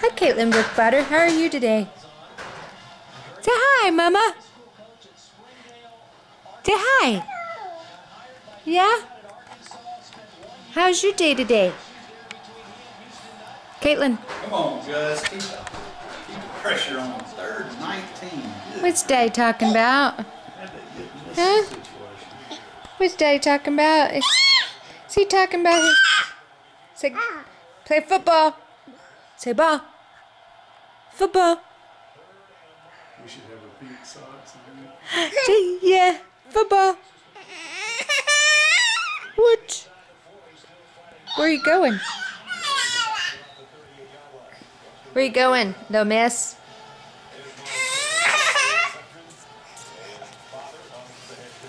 Hi, Caitlin Brookbutter. How are you today? Say hi, Mama. Say hi. Yeah? How's your day today? Caitlin. Come on, Gus. Keep the pressure on. 3rd and 19. Good. What's Daddy talking about? Huh? What's Daddy talking about? Is he talking about his... Say, play football. Say ball. Football. We should have repeat socks. Say, yeah, football. What? Where are you going? Where you going, little miss?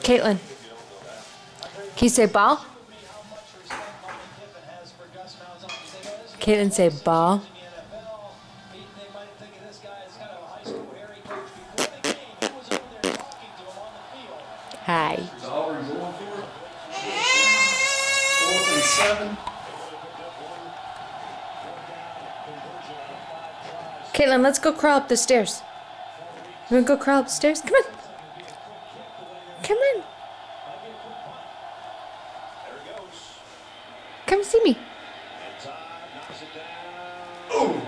Caitlin, can you say ball? Caitlin, say ball. Hi. Is Auburn going for it? 4th and 7. Caitlin, let's go crawl up the stairs. You wanna go crawl up the stairs? Come on. Come on. Come see me. Oh!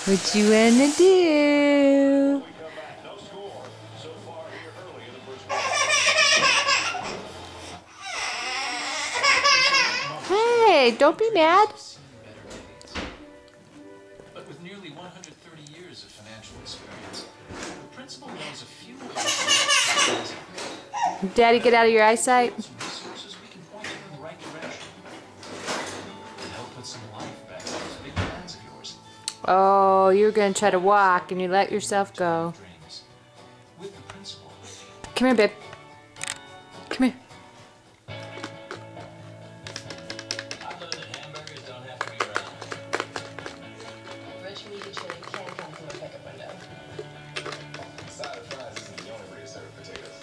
What you wanna do? Hey, don't be mad. But with nearly 130 years of financial experience, the principal knows a few Daddy, get out of your eyesight. resources we can point you in the right direction. To help put some life back into those big plans of yours. Oh, you were gonna try to walk and you let yourself go. Dreams. With the principal. Come here, babe. Come here. I've learned that hamburgers don't have to be round. Rich meat chili can come from a pickup window. Side of fries isn't the only way to serve potatoes.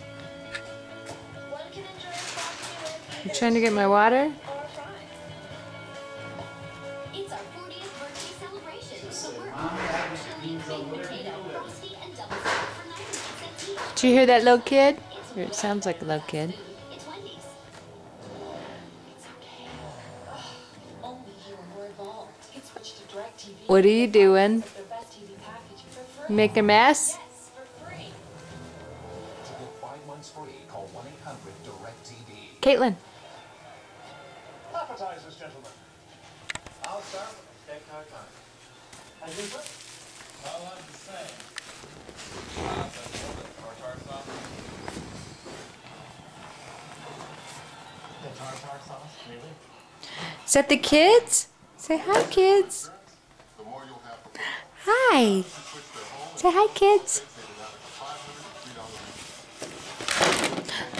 One can enjoy a sauce You trying to get my water? or fries. It's our 40th birthday celebration, so we're chili, baked potato, frosty, and double stuffed for 99 cents each. Did you hear that little kid? Or it sounds like a little kid. It's Wendy's. It's okay. Only you are more involved. You can switch to DirecTV. What are you doing? Their best TV package for free. Make a mess? Yes, for free. To get 5 months free, call 1-800-DIRECTV. Caitlin. Appetizers, gentlemen. I'll start with the steak tartare. And you, sir? I like the same. Tartare sauce? The tartare sauce? Really? Is that the kids? Say hi, kids. The more you'll have for Hi. switch their home Say hi, kids.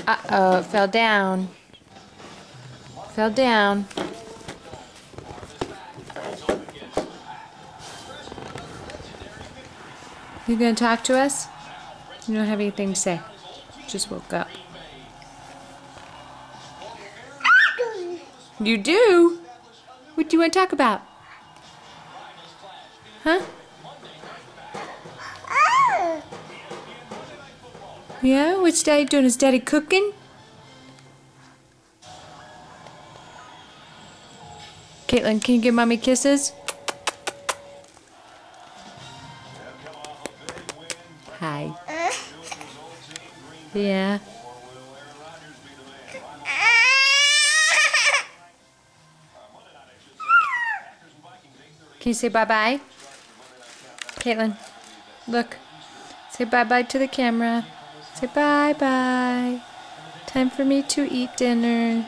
$500 Uh-oh, it fell down. Fell down. You gonna talk to us? You don't have anything to say. Just woke up. You do? What do you want to talk about? Huh? Yeah? What's Daddy doing? Is Daddy cooking? Caitlin, can you give Mommy kisses? Hi. Yeah. Can you say bye-bye? Caitlin, look. Say bye-bye to the camera. Say bye-bye. Time for me to eat dinner.